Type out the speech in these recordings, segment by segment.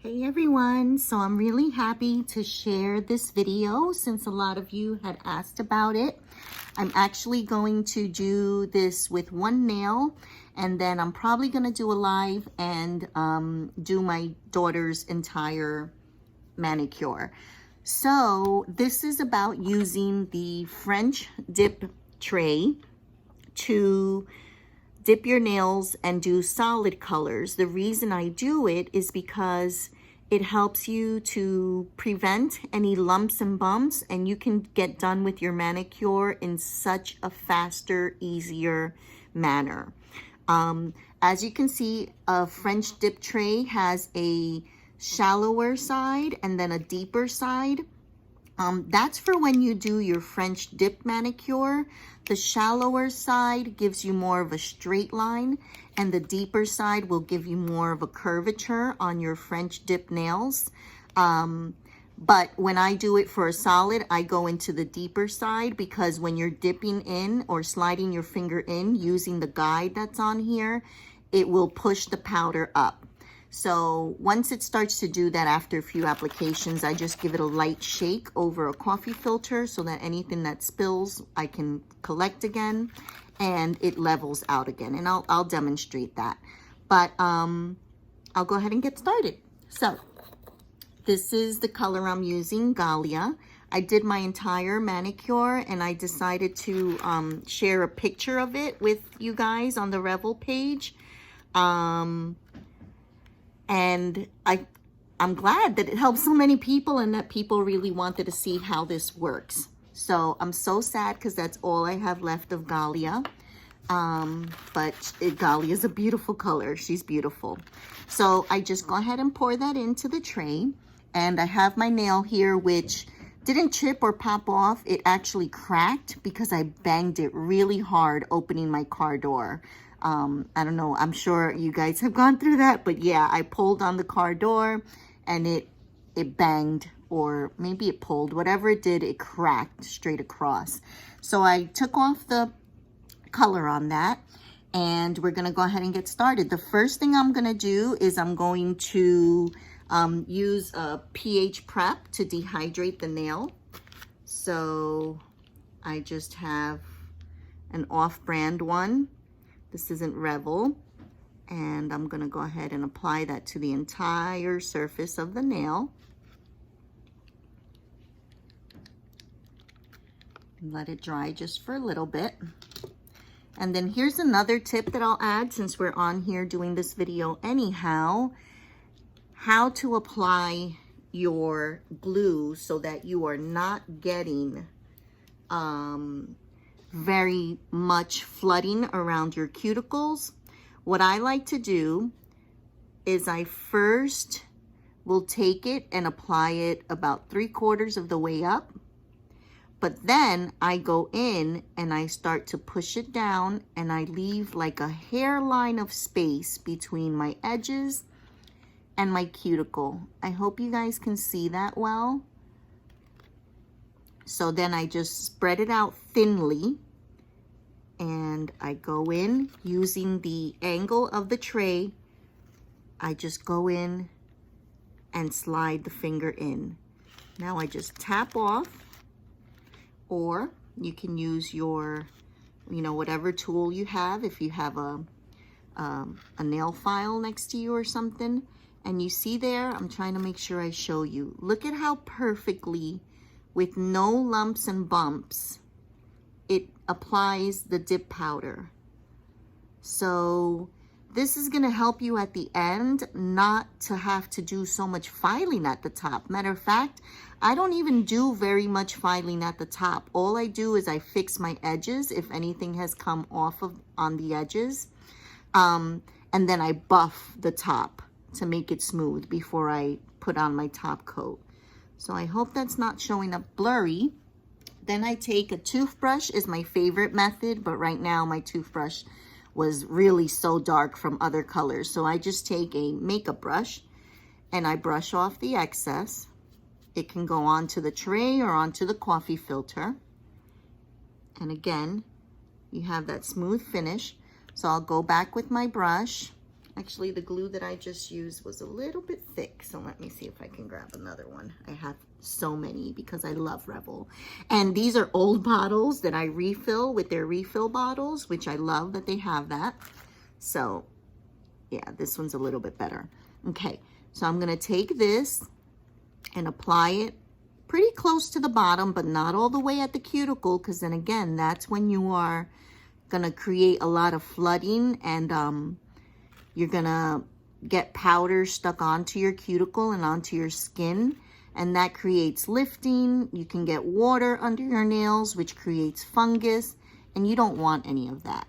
Hey everyone, so I'm really happy to share this video since a lot of you had asked about it. I'm actually going to do this with one nail, and then I'm probably going to do a live and do my daughter's entire manicure. So this is about using the French dip tray to dip your nails and do solid colors. The reason I do it is because it helps you to prevent any lumps and bumps, and you can get done with your manicure in such a faster, easier manner. As you can see, a French dip tray has a shallower side and then a deeper side. That's for when you do your French dip manicure. The shallower side gives you more of a straight line, and the deeper side will give you more of a curvature on your French dip nails. But when I do it for a solid, I go into the deeper side, because when you're dipping in or sliding your finger in using the guide that's on here, it will push the powder up. So once it starts to do that after a few applications, I just give it a light shake over a coffee filter so that anything that spills, I can collect again and it levels out again. And I'll demonstrate that. But I'll go ahead and get started. So this is the color I'm using, Galia. I did my entire manicure and I decided to share a picture of it with you guys on the Revel page. And I'm glad that it helped so many people and that people really wanted to see how this works. So I'm so sad because that's all I have left of Galia. But Galia is a beautiful color. She's beautiful. So I just go ahead and pour that into the tray. And I have my nail here, which didn't chip or pop off. It actually cracked because I banged it really hard opening my car door. I don't know, I'm sure you guys have gone through that, but yeah, I pulled on the car door and it banged, or maybe it pulled, whatever it did, it cracked straight across. So I took off the color on that, and we're gonna go ahead and get started. The first thing I'm gonna do is I'm going to use a pH prep to dehydrate the nail. So I just have an off-brand one. This isn't Revel, and I'm gonna go ahead and apply that to the entire surface of the nail. Let it dry just for a little bit. And then here's another tip that I'll add since we're on here doing this video anyhow: how to apply your glue so that you are not getting very much flooding around your cuticles. What I like to do is I first will take it and apply it about 3/4 of the way up, but then I go in and I start to push it down, and I leave like a hairline of space between my edges and my cuticle. I hope you guys can see that well. So then I just spread it out thinly, and I go in using the angle of the tray. I just go in and slide the finger in. Now I just tap off, or you can use your, whatever tool you have. If you have a nail file next to you or something, and you see there, I'm trying to make sure I show you. Look at how perfectly, with no lumps and bumps, it applies the dip powder. So this is gonna help you at the end not to have to do so much filing at the top. Matter of fact, I don't even do very much filing at the top. All I do is I fix my edges if anything has come off on the edges. And then I buff the top to make it smooth before I put on my top coat. So I hope that's not showing up blurry. Then I take a toothbrush, is my favorite method, but right now my toothbrush was really so dark from other colors. So I just take a makeup brush and I brush off the excess. It can go onto the tray or onto the coffee filter. And again, you have that smooth finish. So I'll go back with my brush Actually, the glue that I just used was a little bit thick, so let me see if I can grab another one. I have so many because I love Revel. And these are old bottles that I refill with their refill bottles, which I love that they have that. So, yeah, this one's a little bit better. Okay, so I'm gonna take this and apply it pretty close to the bottom, but not all the way at the cuticle, because then again, that's when you are gonna create a lot of flooding, and you're gonna get powder stuck onto your cuticle and onto your skin, and that creates lifting. You can get water under your nails, which creates fungus, and you don't want any of that.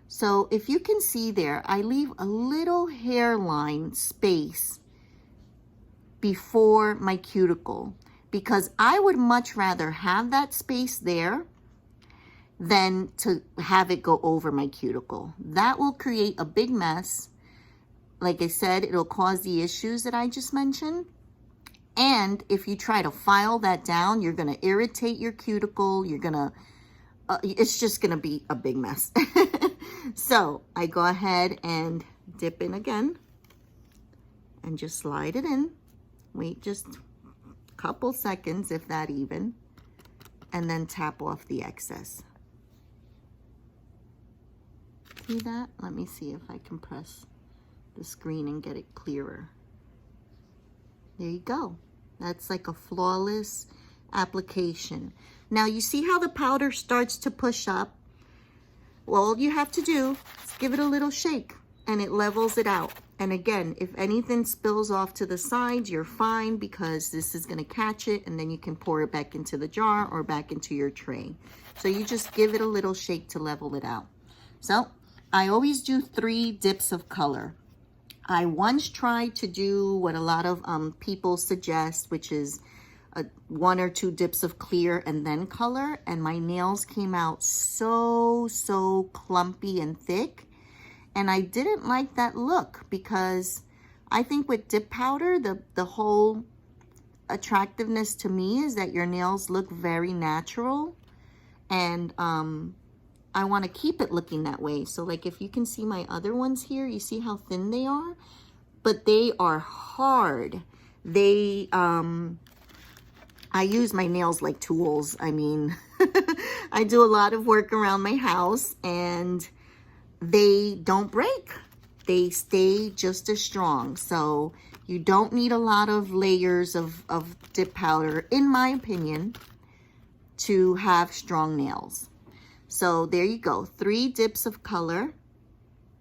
So if you can see there, I leave a little hairline space before my cuticle, because I would much rather have that space there than to have it go over my cuticle. That will create a big mess. Like I said, it'll cause the issues that I just mentioned. And if you try to file that down, you're going to irritate your cuticle. You're going to, it's just going to be a big mess. So I go ahead and dip in again and just slide it in. Wait just a couple seconds, if that even, and then tap off the excess. See that? Let me see if I can press the screen and get it clearer. There you go. That's like a flawless application. Now you see how the powder starts to push up? Well, all you have to do is give it a little shake and it levels it out. And again, if anything spills off to the sides, you're fine, because this is gonna catch it, and then you can pour it back into the jar or back into your tray. So you just give it a little shake to level it out. So I always do 3 dips of color. I once tried to do what a lot of people suggest, which is 1 or 2 dips of clear and then color, and my nails came out so clumpy and thick, and I didn't like that look, because I think with dip powder, the whole attractiveness to me is that your nails look very natural, and I want to keep it looking that way. So like if you can see my other ones here, you see how thin they are, but they are hard. They I use my nails like tools. I mean, I do a lot of work around my house, and they don't break. They stay just as strong. So you don't need a lot of layers of dip powder, in my opinion, to have strong nails. So there you go, 3 dips of color,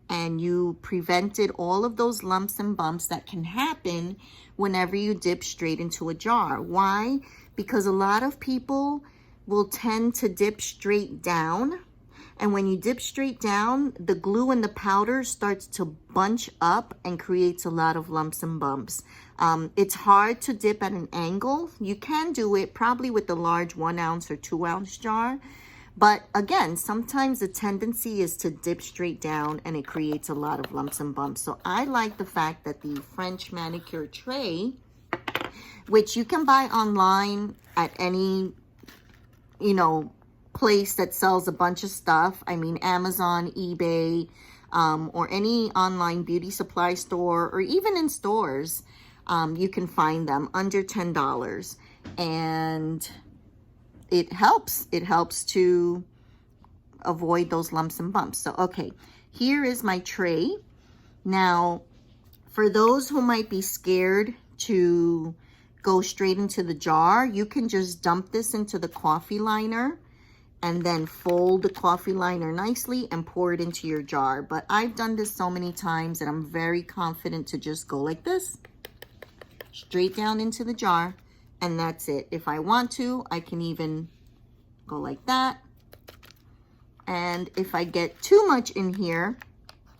and you prevented all of those lumps and bumps that can happen whenever you dip straight into a jar. Why? Because a lot of people will tend to dip straight down, and when you dip straight down, the glue and the powder starts to bunch up and creates a lot of lumps and bumps. It's hard to dip at an angle. You can do it probably with the large 1 ounce or 2 ounce jar. But again, sometimes the tendency is to dip straight down, and it creates a lot of lumps and bumps. So I like the fact that the French manicure tray, which you can buy online at any, place that sells a bunch of stuff. I mean, Amazon, eBay, or any online beauty supply store, or even in stores, you can find them under $10. And it helps to avoid those lumps and bumps. So, okay, here is my tray. Now, for those who might be scared to go straight into the jar, you can just dump this into the coffee liner and then fold the coffee liner nicely and pour it into your jar. But I've done this so many times that I'm very confident to just go like this, straight down into the jar, and that's it. If I want to, I can even go like that. And if I get too much in here,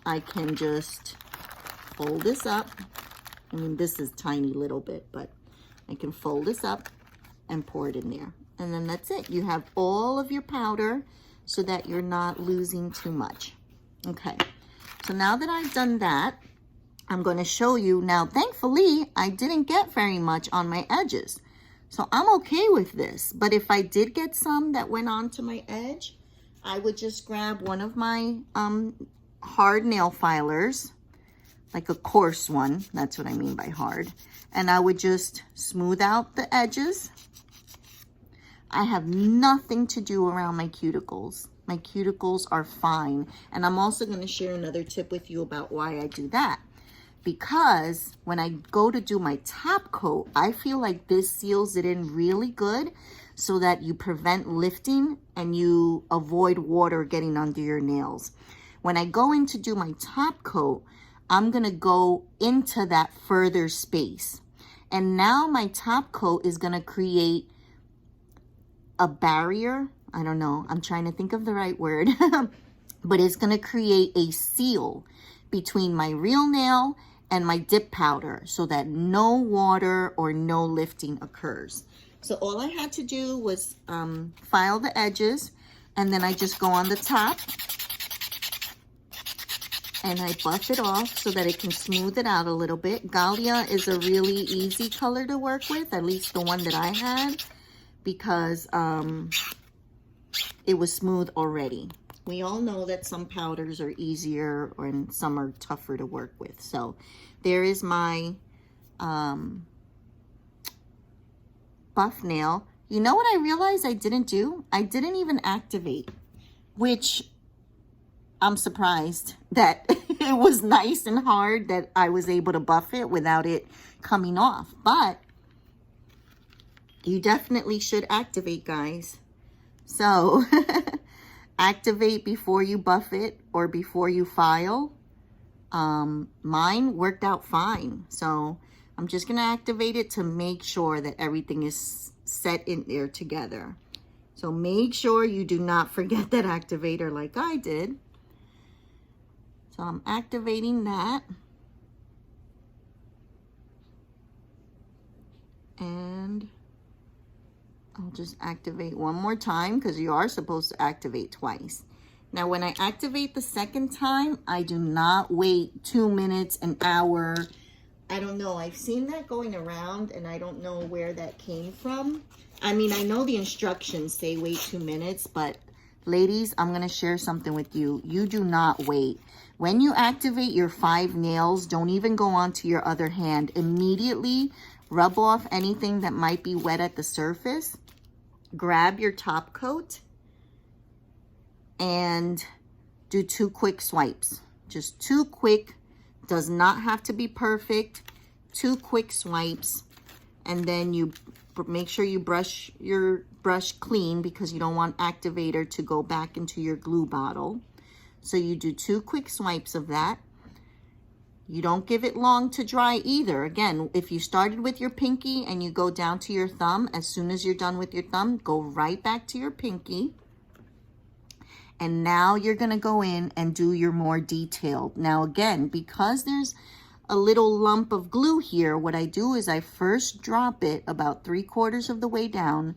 I can just fold this up. I mean, this is tiny little bit, but I can fold this up and pour it in there. And then that's it. You have all of your powder so that you're not losing too much. Okay, so now that I've done that, I'm going to show you. Now, thankfully, I didn't get very much on my edges. So I'm okay with this. But if I did get some that went onto my edge, I would just grab one of my hard nail filers, like a coarse one. That's what I mean by hard. And I would just smooth out the edges. I have nothing to do around my cuticles. My cuticles are fine. And I'm also going to share another tip with you about why I do that. Because when I go to do my top coat, I feel like this seals it in really good so that you prevent lifting and you avoid water getting under your nails. When I go in to do my top coat, I'm going to go into that further space. And now my top coat is going to create a barrier. I don't know. I'm trying to think of the right word. But it's going to create a seal between my real nail and my dip powder so that no water or no lifting occurs. So all I had to do was file the edges, and then I just go on the top and I buff it off so that it can smooth it out a little bit. Galia is a really easy color to work with, at least the one that I had, because it was smooth already. We all know that some powders are easier and some are tougher to work with. So there is my buff nail. You know what I realized I didn't do? I didn't even activate, which I'm surprised that it was nice and hard that I was able to buff it without it coming off. But you definitely should activate, guys. So activate before you buff it or before you file. Mine worked out fine. So I'm just going to activate it to make sure that everything is set in there together. So make sure you do not forget that activator like I did. So I'm activating that. And I'll just activate one more time because you are supposed to activate twice. Now, when I activate the second time, I do not wait 2 minutes, an hour. I don't know. I've seen that going around and I don't know where that came from. I mean, I know the instructions say wait 2 minutes, but ladies, I'm going to share something with you. You do not wait. When you activate your 5 nails, don't even go onto your other hand. Immediately rub off anything that might be wet at the surface. Grab your top coat and do 2 quick swipes. Just 2 quick, does not have to be perfect. 2 quick swipes, and then you make sure you brush your brush clean because you don't want activator to go back into your glue bottle. So you do 2 quick swipes of that. You don't give it long to dry either. Again, if you started with your pinky and you go down to your thumb, as soon as you're done with your thumb, go right back to your pinky. And now you're going to go in and do your more detailed. Now again, because there's a little lump of glue here, what I do is I first drop it about 3/4 of the way down,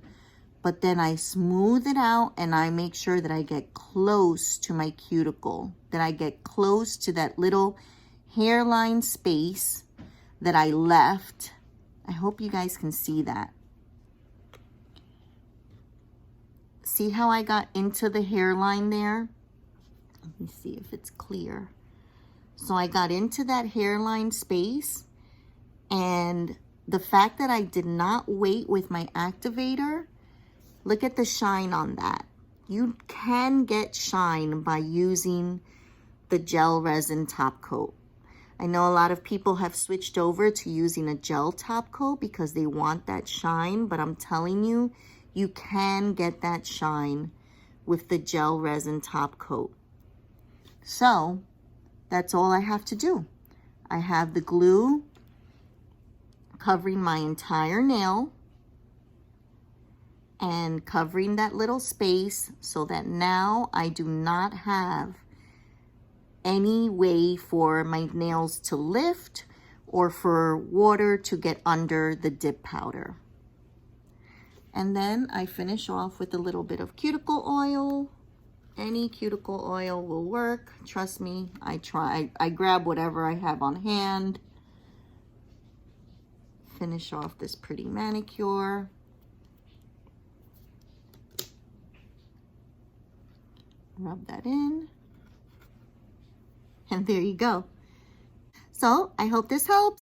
but then I smooth it out and I make sure that I get close to my cuticle, that I get close to that little hairline space that I left. I hope you guys can see that. See how I got into the hairline there? Let me see if it's clear. So I got into that hairline space, and the fact that I did not wait with my activator, look at the shine on that. You can get shine by using the gel resin top coat. I know a lot of people have switched over to using a gel top coat because they want that shine, but I'm telling you, you can get that shine with the gel resin top coat. So that's all I have to do. I have the glue covering my entire nail and covering that little space so that now I do not have any way for my nails to lift or for water to get under the dip powder. And then I finish off with a little bit of cuticle oil. Any cuticle oil will work. Trust me, I grab whatever I have on hand. Finish off this pretty manicure. Rub that in. And there you go. So I hope this helps.